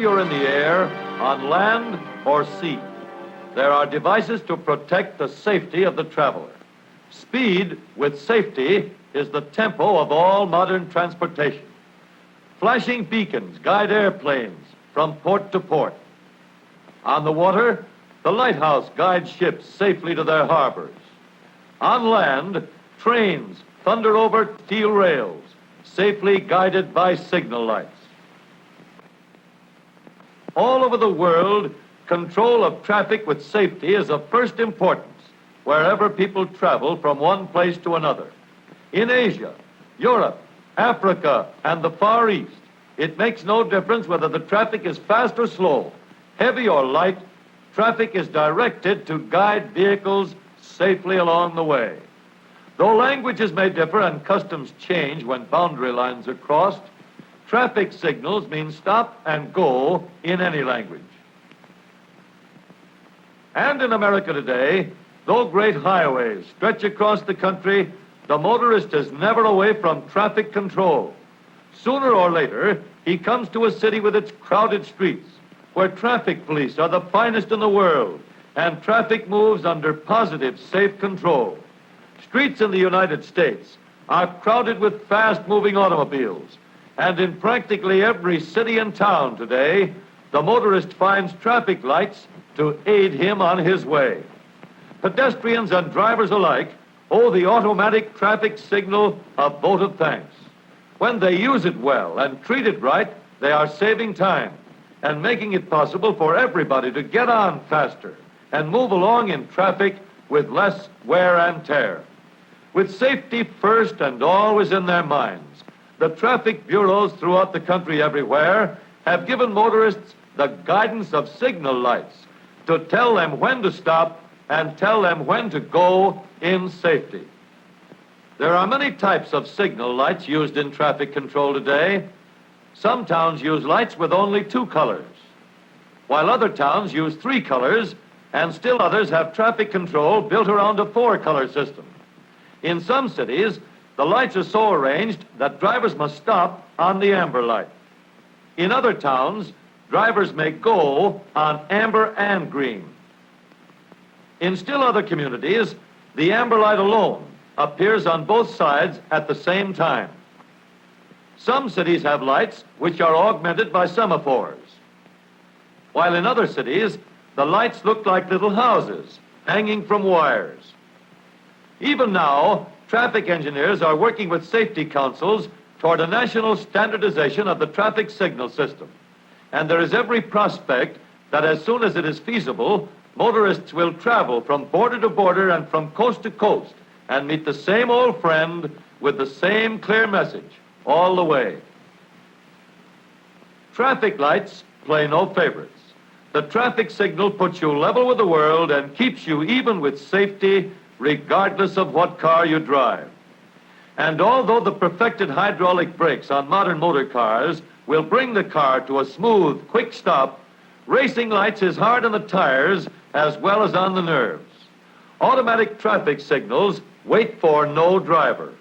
you're in the air, on land, or sea. There are devices to protect the safety of the traveler. Speed with safety is the tempo of all modern transportation. Flashing beacons guide airplanes from port to port. On the water, the lighthouse guides ships safely to their harbors. On land, trains thunder over steel rails, safely guided by signal lights. All over the world, control of traffic with safety is of first importance wherever people travel from one place to another. In Asia, Europe, Africa, and the Far East, it makes no difference whether the traffic is fast or slow, heavy or light. Traffic is directed to guide vehicles safely along the way. Though languages may differ and customs change when boundary lines are crossed, traffic signals mean stop and go in any language. And in America today, though great highways stretch across the country, the motorist is never away from traffic control. Sooner or later, he comes to a city with its crowded streets, where traffic police are the finest in the world, and traffic moves under positive, safe control. Streets in the United States are crowded with fast-moving automobiles, and in practically every city and town today, the motorist finds traffic lights to aid him on his way. Pedestrians and drivers alike owe the automatic traffic signal a vote of thanks. When they use it well and treat it right, they are saving time and making it possible for everybody to get on faster and move along in traffic with less wear and tear. With safety first and always in their minds, the traffic bureaus throughout the country everywhere have given motorists the guidance of signal lights to tell them when to stop and tell them when to go in safety. There are many types of signal lights used in traffic control today. Some towns use lights with only 2 colors, while other towns use 3 colors, and still others have traffic control built around a 4-color system. In some cities, the lights are so arranged that drivers must stop on the amber light. In other towns, drivers may go on amber and green. In still other communities, the amber light alone appears on both sides at the same time. Some cities have lights which are augmented by semaphores, while in other cities, the lights look like little houses hanging from wires. Even now, traffic engineers are working with safety councils toward a national standardization of the traffic signal system. And there is every prospect that as soon as it is feasible, motorists will travel from border to border and from coast to coast and meet the same old friend with the same clear message all the way. Traffic lights play no favorites. The traffic signal puts you level with the world and keeps you even with safety, regardless of what car you drive. And although the perfected hydraulic brakes on modern motor cars will bring the car to a smooth, quick stop, racing lights is hard on the tires as well as on the nerves. Automatic traffic signals wait for no driver.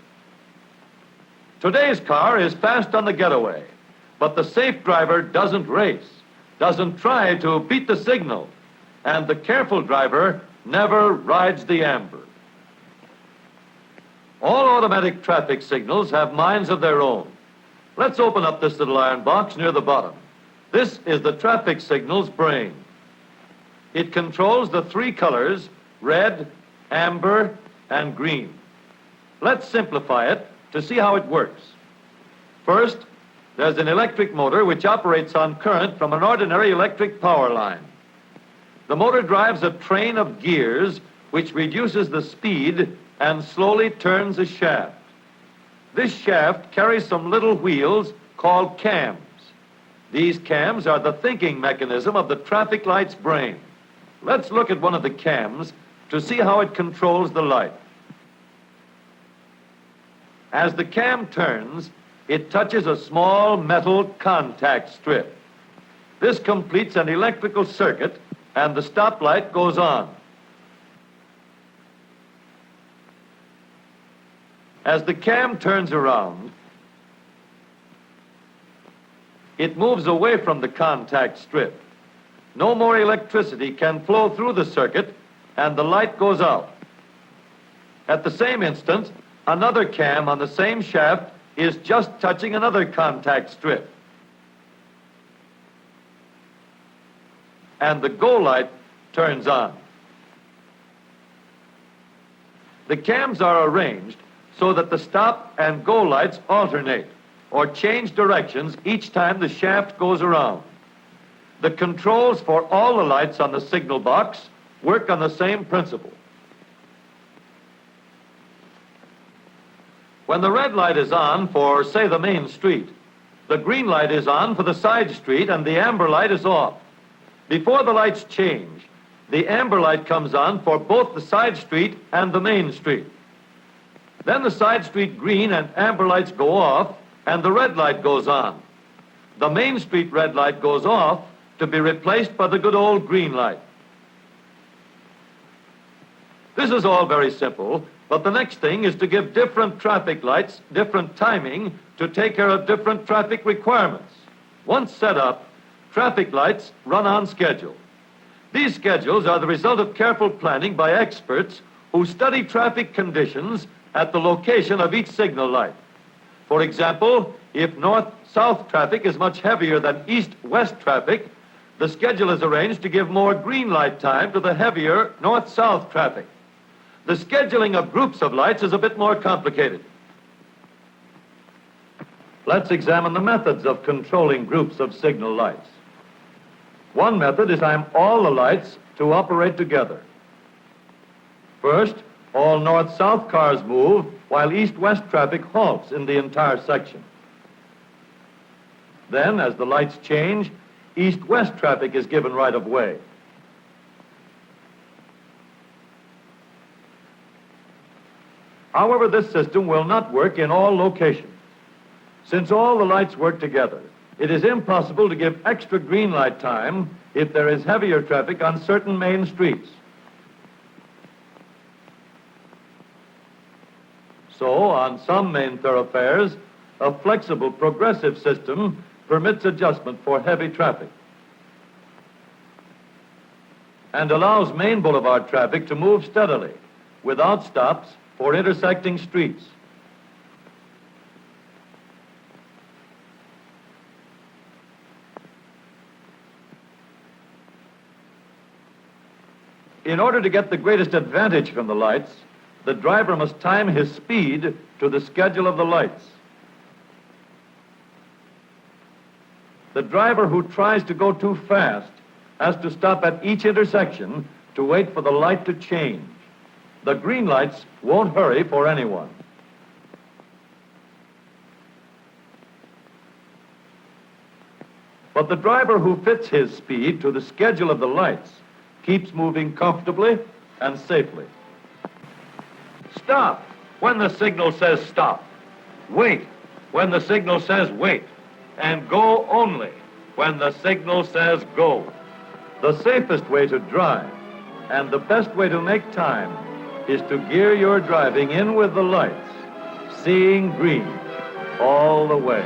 Today's car is fast on the getaway, but the safe driver doesn't race, doesn't try to beat the signal, and the careful driver never rides the amber. All automatic traffic signals have minds of their own. Let's open up this little iron box near the bottom. This is the traffic signal's brain. It controls the 3 colors, red, amber, and green. Let's simplify it to see how it works. First, there's an electric motor which operates on current from an ordinary electric power line. The motor drives a train of gears which reduces the speed and slowly turns a shaft. This shaft carries some little wheels called cams. These cams are the thinking mechanism of the traffic light's brain. Let's look at one of the cams to see how it controls the light. As the cam turns, it touches a small metal contact strip. This completes an electrical circuit, and the stoplight goes on. As the cam turns around, it moves away from the contact strip. No more electricity can flow through the circuit, and the light goes out. At the same instant, another cam on the same shaft is just touching another contact strip. And the go light turns on. The cams are arranged so that the stop and go lights alternate or change directions each time the shaft goes around. The controls for all the lights on the signal box work on the same principle. When the red light is on for, say, the main street, the green light is on for the side street and the amber light is off. Before the lights change, the amber light comes on for both the side street and the main street. Then the side street green and amber lights go off and the red light goes on. The main street red light goes off to be replaced by the good old green light. This is all very simple, but the next thing is to give different traffic lights different timing to take care of different traffic requirements. Once set up, traffic lights run on schedule. These schedules are the result of careful planning by experts who study traffic conditions at the location of each signal light. For example, if north-south traffic is much heavier than east-west traffic, the schedule is arranged to give more green light time to the heavier north-south traffic. The scheduling of groups of lights is a bit more complicated. Let's examine the methods of controlling groups of signal lights. One method is to time all the lights to operate together. First, all north-south cars move while east-west traffic halts in the entire section. Then, as the lights change, east-west traffic is given right of way. However, this system will not work in all locations. Since all the lights work together, it is impossible to give extra green light time if there is heavier traffic on certain main streets. So, on some main thoroughfares, a flexible progressive system permits adjustment for heavy traffic and allows main boulevard traffic to move steadily without stops for intersecting streets. In order to get the greatest advantage from the lights, the driver must time his speed to the schedule of the lights. The driver who tries to go too fast has to stop at each intersection to wait for the light to change. The green lights won't hurry for anyone. But the driver who fits his speed to the schedule of the lights keeps moving comfortably and safely. Stop when the signal says stop. Wait when the signal says wait. And go only when the signal says go. The safest way to drive and the best way to make time is to gear your driving in with the lights, seeing green all the way.